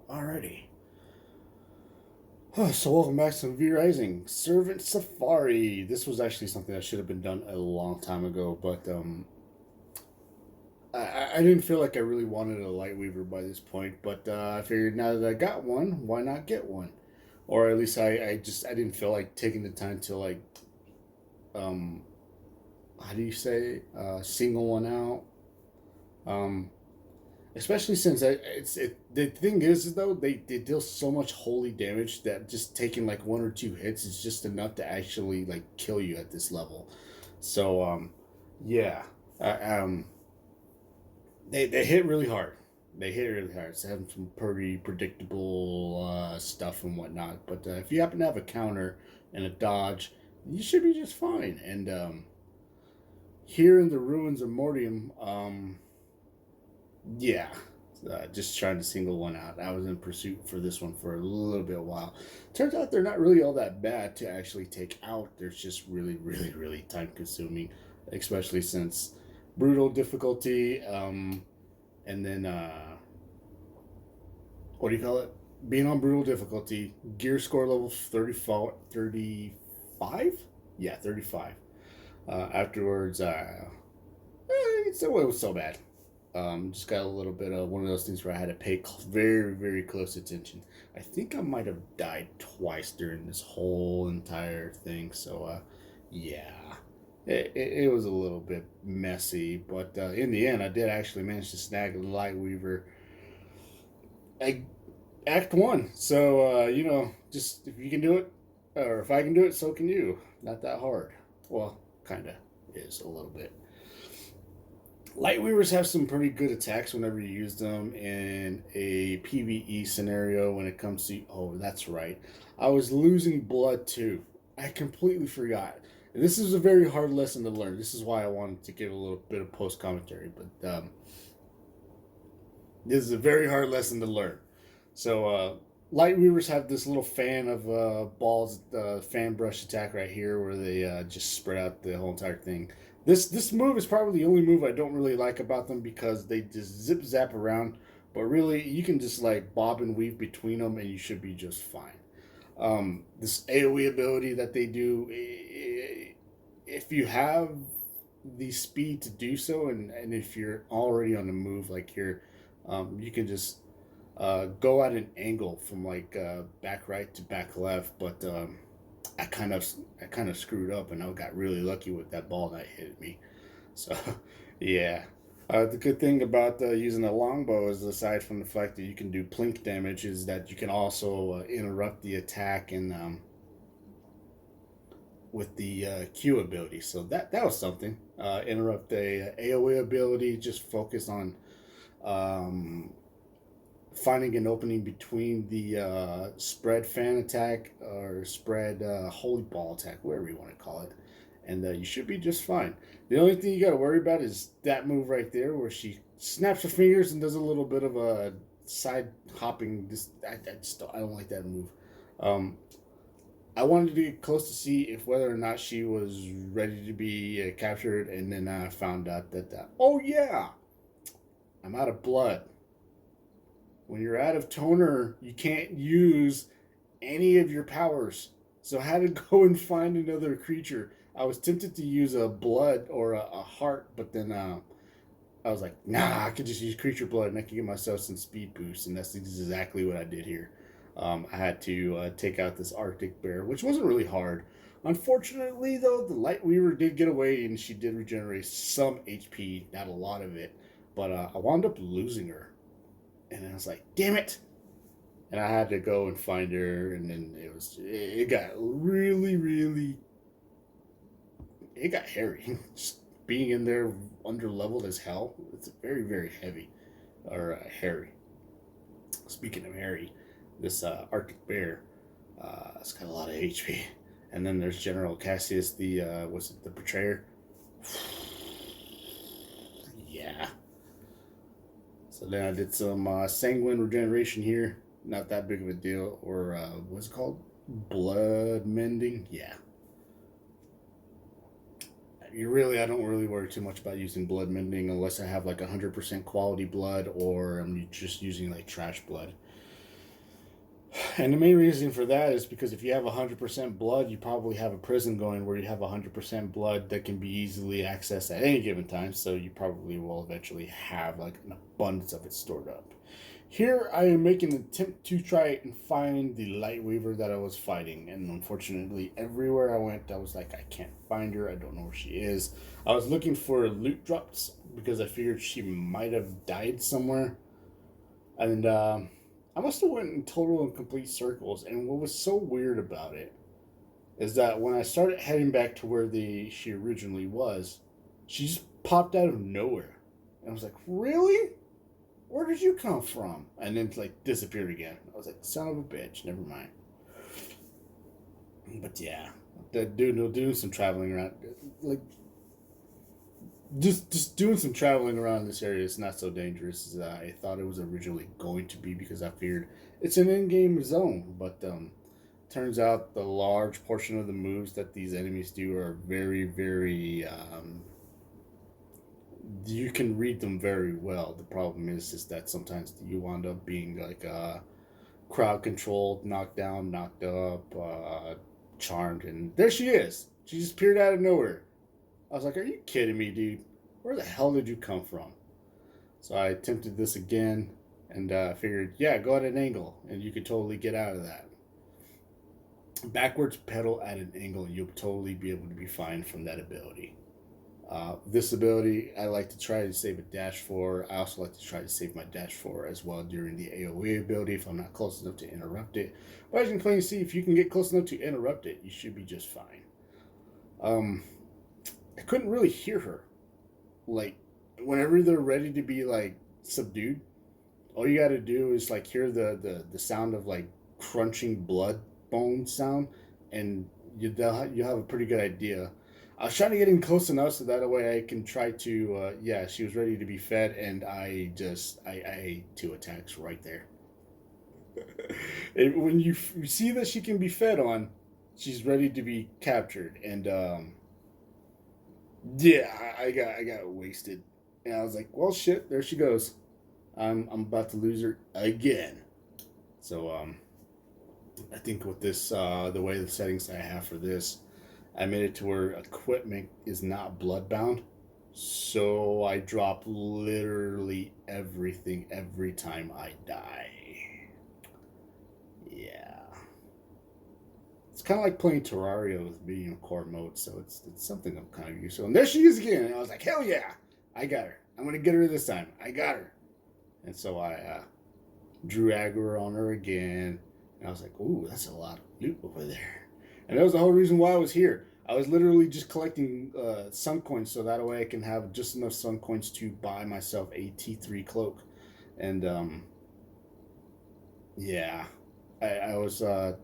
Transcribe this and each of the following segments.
Alrighty. So welcome back to V Rising Servant Safari. This was actually something that should have been done a long time ago, but I didn't feel like I really wanted a Lightweaver by this point. But I figured now that I got one, why not get one? Or at least I didn't feel like taking the time to like um how do you say single one out. Um, Especially since the thing is though they deal so much holy damage that just taking like one or two hits is just enough to actually like kill you at this level. So yeah, uh, um, they hit really hard. They hit really hard. It's having some pretty predictable stuff and whatnot. But if you happen to have a counter and a dodge, you should be just fine. And here in the ruins of Mortium, yeah, just trying to single one out. I was in pursuit for this one for a little bit while. Turns out they're not really all that bad to actually take out. They're just really, really, really time consuming, especially since brutal difficulty, and then what do you call it? Being on brutal difficulty, gear score level 34, 35? Yeah, 35. Afterwards, it was so bad. Just got a little bit of one of those things where I had to pay very, very close attention. I think I might have died twice during this whole entire thing. So, yeah, it was a little bit messy, but in the end, I did actually manage to snag a Lightweaver. I, Act one. So, just if you can do it, or if I can do it, so can you. Not that hard. Well, kind of is a little bit. Lightweavers have some pretty good attacks whenever you use them in a PvE scenario when it comes to. Oh, that's right. I was losing blood too. I completely forgot. And this is a very hard lesson to learn. This is why I wanted to give a little bit of post commentary. But this is a very hard lesson to learn. So, Lightweavers have this little fan of balls, fan brush attack right here, where they just spread out the whole entire thing. This move is probably the only move I don't really like about them because they just zip zap around. But really, you can just like bob and weave between them, and you should be just fine. This AOE ability that they do, if you have the speed to do so, and if you're already on the move, like here, you can just go at an angle from like back right to back left. But I kind of I kind of screwed up, and I got really lucky with that ball that hit me. So yeah. The good thing about using a longbow is, aside from the fact that you can do plink damage, is that you can also interrupt the attack and with the Q ability. So that was something. Interrupt a AOE ability. Just focus on um, finding an opening between the spread fan attack or spread holy ball attack, whatever you want to call it, and you should be just fine. The only thing you got to worry about is that move right there, where she snaps her fingers and does a little bit of a side hopping. I don't like that move. Um, I wanted to get close to see if whether or not she was ready to be captured, and then I found out that oh yeah, I'm out of blood. When you're out of toner, you can't use any of your powers. So I had to go and find another creature. I was tempted to use a blood or a heart, but then I was like, nah, I could just use creature blood and I could get myself some speed boost, and that's exactly what I did here. I had to take out this Arctic bear, which wasn't really hard. Unfortunately, though, the Lightweaver did get away and she did regenerate some HP, not a lot of it. But I wound up losing her. And I was like, damn it. And I had to go and find her, and then it got really, really, it got hairy. Just being in there under leveled as hell, it's very, very heavy, or hairy. Speaking of hairy, this Arctic bear, it's got a lot of HP. And then there's General Cassius, the was it the Betrayer? Yeah. So then I did some sanguine regeneration here. Not that big of a deal. Or what's it called? Blood mending. Yeah. I don't really worry too much about using blood mending unless I have like 100% quality blood, or I'm just using like trash blood. And the main reason for that is because if you have 100% blood, you probably have a prison going where you have 100% blood that can be easily accessed at any given time. So you probably will eventually have like an abundance of it stored up. Here I am making an attempt to try and find the Lightweaver that I was fighting, and unfortunately, everywhere I went, I was like, I can't find her. I don't know where she is. I was looking for loot drops because I figured she might have died somewhere, and I must have went in total and complete circles. And what was so weird about it is that when I started heading back to where she originally was, she just popped out of nowhere, and I was like, really? Where did you come from? And then like disappeared again. I was like, son of a bitch, never mind. But yeah, doing some traveling around, like just doing some traveling around this area is not so dangerous as I thought it was originally going to be because I figured it's an in-game zone. But turns out the large portion of the moves that these enemies do are very, very you can read them very well. The problem is that sometimes you wind up being like crowd controlled, knocked down, knocked up, charmed, and there she is. She just appeared out of nowhere. I was like, "Are you kidding me, dude? Where the hell did you come from?" So I attempted this again, and figured, yeah, go at an angle, and you could totally get out of that. Backwards pedal at an angle, and you'll totally be able to be fine from that ability. This ability, I like to try to save a dash for. I also like to try to save my dash for as well during the AoE ability if I'm not close enough to interrupt it. But as you can plainly see, if you can get close enough to interrupt it, you should be just fine. I couldn't really hear her. Like, whenever they're ready to be, like, subdued, all you gotta do is, like, hear the sound of, like, crunching blood bone sound, and you'll have a pretty good idea. I was trying to get in close enough so that way I can try to, yeah, she was ready to be fed, and I ate 2 attacks right there. When you see that she can be fed on, she's ready to be captured, and yeah, I got wasted, and I was like, well, shit, there she goes. I'm about to lose her again. So I think with this, the way the settings I have for this, I made it to where equipment is not bloodbound. So I drop literally everything every time I die. Yeah. It's kind of like playing Terraria with medium core mode, so it's something I'm kind of used to. And there she is again. And I was like, hell yeah, I got her. I'm going to get her this time. I got her. And so I drew aggro on her again. And I was like, ooh, that's a lot of loot over there. And that was the whole reason why I was here. I was literally just collecting sun coins so that way I can have just enough sun coins to buy myself a T3 cloak. And yeah, I was like,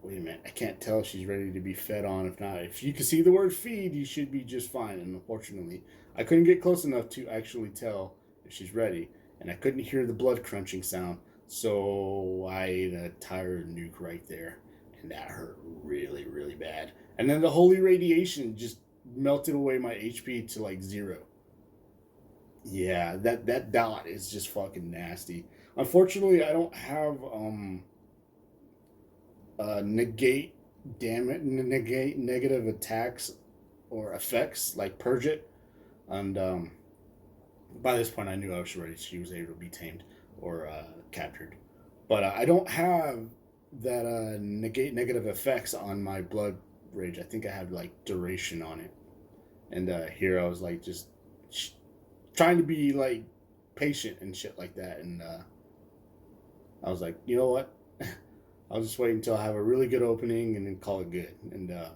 wait a minute, I can't tell if she's ready to be fed on. If not, if you can see the word feed, you should be just fine. And unfortunately, I couldn't get close enough to actually tell if she's ready. And I couldn't hear the blood crunching sound. So I ate a tire nuke right there. And that hurt really, really bad. And then the holy radiation just melted away my HP to like 0. Yeah, that dot is just fucking nasty. Unfortunately, I don't have negate damage, negate negative attacks or effects like purge it, and by this point I knew I was ready. She was able to be tamed or captured, but I don't have that negate negative effects on my blood rage. I think I have like duration on it, and here I was like just trying to be like patient and shit like that, and I was like, you know what? I'll just wait until I have a really good opening and then call it good. And I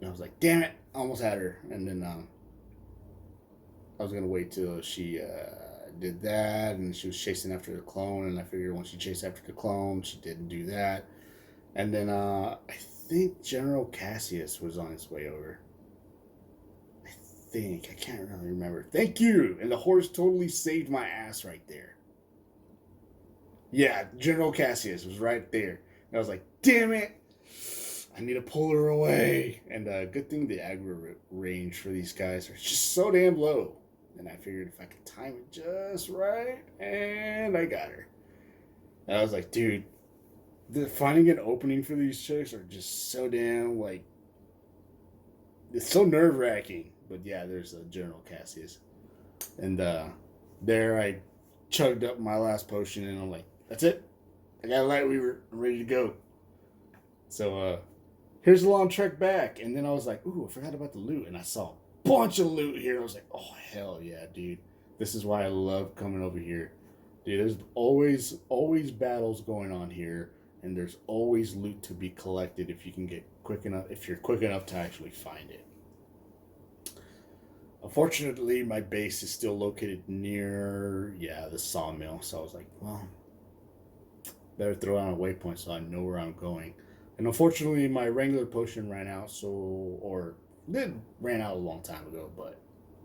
was like, damn it, I almost had her. And then I was going to wait till she did that, and she was chasing after the clone. And I figured once she chased after the clone, she didn't do that. And then I think General Cassius was on his way over. I can't really remember. Thank you. And the horse totally saved my ass right there. Yeah, General Cassius was right there. And I was like, damn it. I need to pull her away. And good thing the aggro range for these guys are just so damn low. And I figured if I could time it just right, and I got her. And I was like, dude, finding an opening for these chicks are just so damn like it's so nerve wracking. But yeah, there's a General Cassius, and there I chugged up my last potion, and I'm like, that's it. I got a Lightweaver. I'm ready to go. So here's a long trek back, and then I was like, ooh, I forgot about the loot, and I saw a bunch of loot here. I was like, oh hell yeah, dude. This is why I love coming over here. Dude, there's always battles going on here, and there's always loot to be collected if you can get quick enough if you're quick enough to actually find it. Unfortunately, my base is still located near the sawmill, so I was like, well, better throw out a waypoint so I know where I'm going. And unfortunately, my regular potion ran out, or it ran out a long time ago, but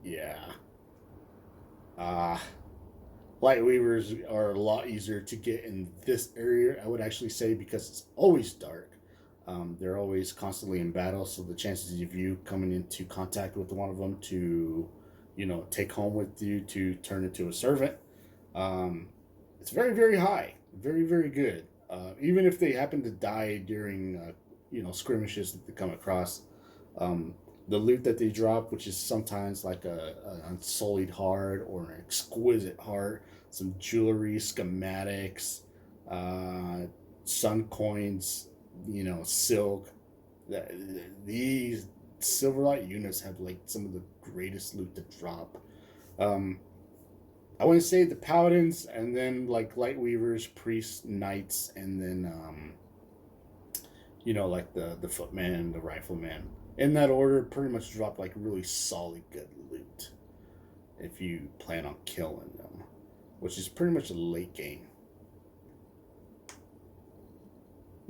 yeah. Uh Lightweavers are a lot easier to get in this area, I would actually say, because it's always dark. They're always constantly in battle, so the chances of you coming into contact with one of them to, take home with you to turn into a servant, um, it's very, very high, very, very good. Even if they happen to die during, skirmishes that they come across, um, the loot that they drop, which is sometimes like an unsullied heart or an exquisite heart, some jewelry, schematics, uh, sun coins, silk. These Silverlight units have like some of the greatest loot to drop. Um, I want to say the paladins, and then like Lightweavers, priests, knights, and then like the footman, the rifleman. In that order, pretty much drop like really solid good loot if you plan on killing them, which is pretty much a late game.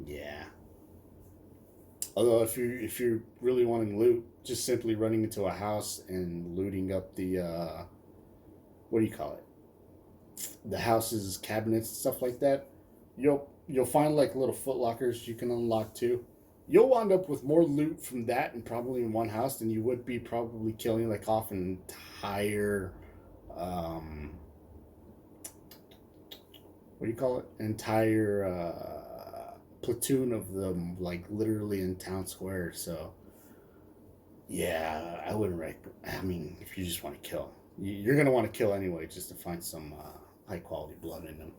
Yeah. Although if you're really wanting loot, just simply running into a house and looting up the what do you call it? The house's cabinets, stuff like that. You'll find like little foot lockers you can unlock too. You'll wind up with more loot from that and probably in one house than you would be probably killing like off an entire um what do you call it? Entire platoon of them like literally in town square. So yeah, I wouldn't recommend. I mean, if you just want to kill, you're gonna want to kill anyway, just to find some high quality blood in them.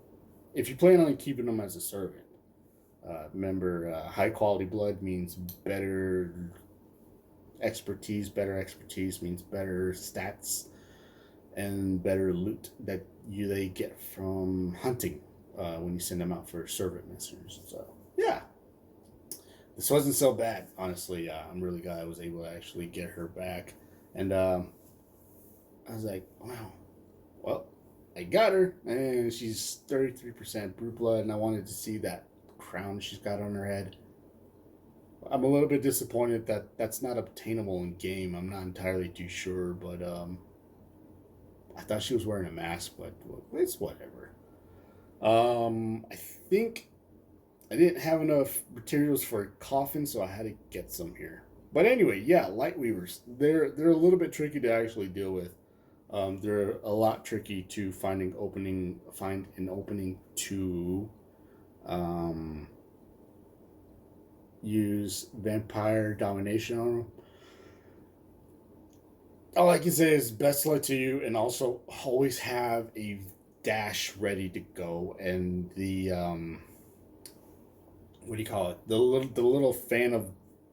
If you plan on keeping them as a servant, remember, high quality blood means better expertise. Better expertise means better stats and better loot that they get from hunting when you send them out for servant missions. So yeah, this wasn't so bad, honestly. I'm really glad I was able to actually get her back, and I was like, wow, well, I got her, and she's 33% brute blood, and I wanted to see that crown she's got on her head. I'm a little bit disappointed that that's not obtainable in game. I'm not entirely too sure, but I thought she was wearing a mask, but it's whatever. I think I didn't have enough materials for a coffin, so I had to get some here. But anyway, yeah, Lightweavers. They're a little bit tricky to actually deal with. They're a lot tricky to find an opening to um, use vampire domination on them. All I can say is best luck to you, and also always have a dash ready to go, and the what do you call it? The little fan of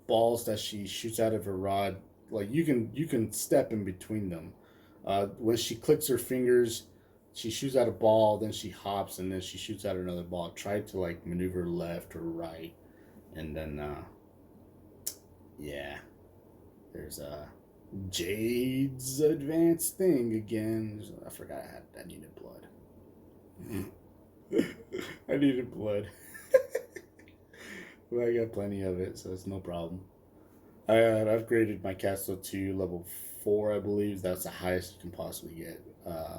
balls that she shoots out of her rod. Like you can step in between them. When she clicks her fingers, she shoots out a ball, then she hops, and then she shoots out another ball. Try to like maneuver left or right, and then yeah, there's Jade's advanced thing again. I forgot I needed blood. I needed blood. Well, I got plenty of it, so it's no problem. I upgraded my castle to level 4, I believe. That's the highest you can possibly get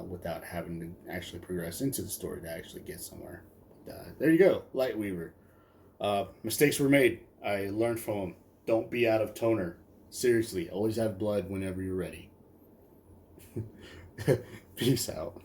without having to actually progress into the story to actually get somewhere. There you go, Lightweaver. Mistakes were made. I learned from them. Don't be out of toner. Seriously, always have blood whenever you're ready. Peace out.